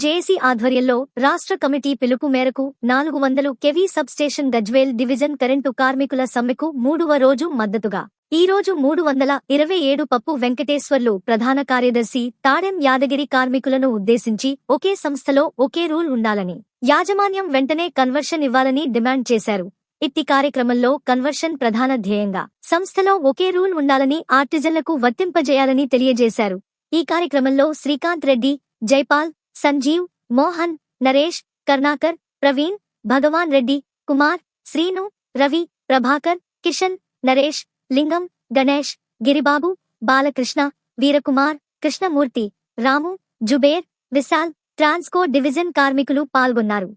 JAC ఆధ్వర్యంలో రాష్ట్ర committee పిలుపు మేరకు 400 KV sub station Gajwel division current కార్మికుల సమ్మెకు 3వ రోజు మద్దతుగా ఈ రోజు 327 పప్పు వెంకటేశ్వర్లు ప్రధాన కార్యదర్శి తాడెం యాదగిరి కార్మికులను ఉద్దేశించి ఒకే సంస్థలో ఒకే రూల్ ఉండాలని, యాజమాన్యం వెంటనే కన్వర్షన్ ఇవ్వాలని డిమాండ్ చేశారు. ఇట్టి కార్యక్రమంలో కన్వర్షన్ ప్రధాన ధ్యేయంగా సంస్థలో ఒకే రూల్ ఉండాలని ఆర్టిజన్లకు వర్తింపజేయాలని తెలియజేశారు. ఈ కార్యక్రమంలో శ్రీకాంత్ రెడ్డి, జైపాల్, సంజీవ్, మోహన్, నరేష్, కర్ణాకర్, ప్రవీణ్, భగవాన్ రెడ్డి, కుమార్, శ్రీను, రవి, ప్రభాకర్, కిషన్, నరేష్, లింగం, గణేష్, గిరిబాబు, బాలకృష్ణ, వీరకుమార్, కృష్ణమూర్తి, రాము, జుబేర్, విశాల్, ట్రాన్స్కో డివిజన్ కార్మికులు పాల్గొన్నారు.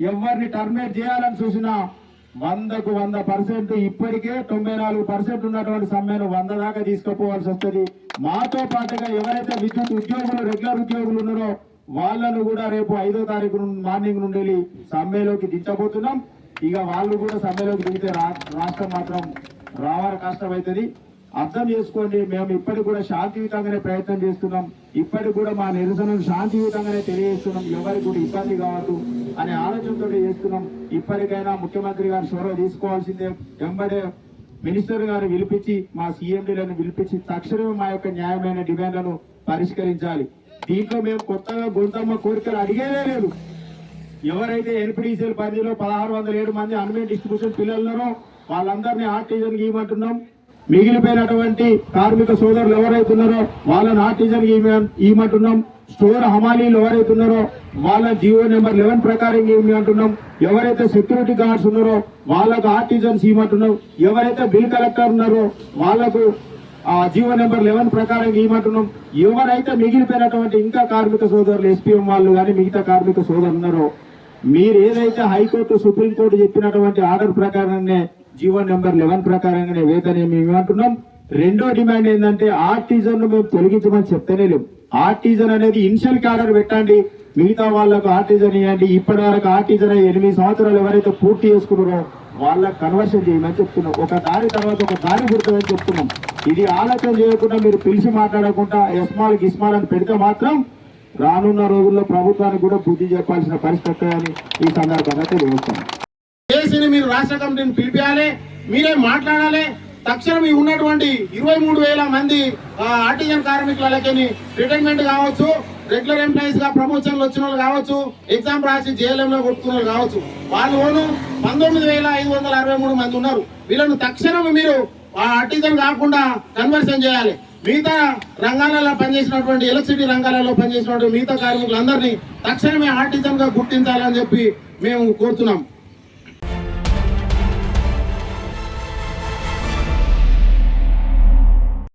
ఎవరిని టర్మినేట్ చేయాలని చూసినా 100కు 100% ఇప్పటికే 94% ఉన్నటువంటి సమ్మెను 100 దాకా తీసుకుపోవాల్సి వస్తుంది. మాతో పాటుగా ఎవరైతే విద్యుత్ ఉద్యోగులు, రెగ్యులర్ ఉద్యోగులు ఉన్నారో వాళ్ళను కూడా రేపు 5వ తారీఖు మార్నింగ్ నుండి సమ్మెలోకి దించబోతున్నాం. ఇక వాళ్ళు కూడా సమ్మెలోకి దిగితే రాష్ట్రం మాత్రం రావాలి కష్టమవుతుంది. అర్థం చేసుకోండి. మేము ఇప్పటికి కూడా శాంతియుతంగానే ప్రయత్నం చేస్తున్నాం. ఇప్పటికి కూడా మా నిరసనను శాంతియుతంగానే తెలియజేస్తున్నాం. ఎవరికి కూడా ఇబ్బంది కావద్దు అనే ఆలోచనతో చేస్తున్నాం. ఇప్పటికైనా ముఖ్యమంత్రి గారు చొరవ తీసుకోవాల్సిందే. వెంబడే మినిస్టర్ గారిని పిలిపించి, మా సీఎండీలను పిలిపించి తక్షణమే మా యొక్క న్యాయమైన డిమాండ్లను పరిష్కరించాలి. దీంట్లో మేము కొత్తగా గొంతమ్మ కోరికలు అడిగేదే లేదు. ఎవరైతే ఎన్పిడిసిఎల్ పరిధిలో 1607 మంది అన్వెంట్ డిస్ట్రిబ్యూషన్ పిల్లలున్నారో వాళ్ళందరినీ ఆర్టిజన్ ఇవ్వమంటున్నాం. మిగిలిపోయినటువంటి కార్మిక సోదరులు ఎవరైతున్నారో వాళ్ళని ఆర్టిజన్ ఇవ్వమంటున్నాం. స్టోర్ హమాలీలు ఎవరైతున్నారో వాళ్ళ జియో నెంబర్ 11 ప్రకారం ఇవ్వమంటున్నాం. ఎవరైతే సెక్యూరిటీ గార్డ్స్ ఉన్నారో వాళ్ళకు ఆర్టిజన్స్ ఇవ్వమంటున్నాం. ఎవరైతే బిల్ కలెక్టర్ ఉన్నారో వాళ్లకు జియో నెంబర్ 11 ప్రకారం ఇవ్వమంటున్నాం. ఎవరైతే మిగిలిపోయినటువంటి ఇంకా కార్మిక సోదరులు, ఎస్పీఎం వాళ్ళు కానీ మిగతా కార్మిక సోదరులు ఉన్నారో మీరు ఏదైతే హైకోర్టు, సుప్రీంకోర్టు చెప్పినటువంటి ఆర్డర్ ప్రకారంగానే జీవో నెంబర్ 11 ప్రకారంగానే వేతనం మేము ఇవ్వమంటున్నాం. రెండో డిమాండ్ ఏంటంటే ఆర్టిజన్ మేము తొలగించమని చెప్తేనే లేవు. ఆర్టిజన్ అనేది ఇనిషియల్ ఆర్డర్ పెట్టండి, మిగతా వాళ్లకు ఆర్టిజన్ ఇవ్వండి. ఇప్పటి వరకు ఆర్టిజన్ 8 సంవత్సరాలు ఎవరైతే పూర్తి చేసుకున్నారో వాళ్ళకు కన్వర్షన్ చేయమని చెప్తున్నాం. ఒక దాని తర్వాత ఒక దారి పుడతామని చెప్తున్నాం. ఇది ఆలోచన చేయకుండా మీరు పిలిచి మాట్లాడకుండా ఎస్మాల్ గిస్మాల్ అని పెడితే మాత్రం రానున్న రోజుల్లో ప్రభుత్వానికి కూడా బుద్ధి చెప్పాల్సిన పరిస్థితి అని ఈ సందర్భంగా తెలియజేస్తాను. కేసీని మీరు రాష్ట్ర కమిటీని పిలిపించాలి, మీరే మాట్లాడాలి. తక్షణం ఉన్నటువంటి 23,000 మంది ఆర్టిజన్ కార్మికులకి రిటైర్మెంట్ కావచ్చు, రెగ్యులర్ ఎంప్లాయీస్ గా ప్రమోషన్లు వచ్చిన వాళ్ళు కావచ్చు, ఎగ్జామ్ రాసి జేఎల్ఎంలో కొట్టుకున్న వాళ్ళు కావచ్చు, వాళ్ళు 19,563 మంది ఉన్నారు. వీళ్ళను తక్షణం మీరు ఆర్టిజన్ కాకుండా కన్వర్షన్ చేయాలి. మిగతా రంగాలలో పనిచేసినటువంటి, ఎలక్ట్రిసిటీ రంగాలలో పనిచేసినటువంటి మిగతా కార్మికులందరినీ తక్షణమే ఆర్టిజన్ గా గుర్తించాలని చెప్పి మేము కోరుతున్నాం.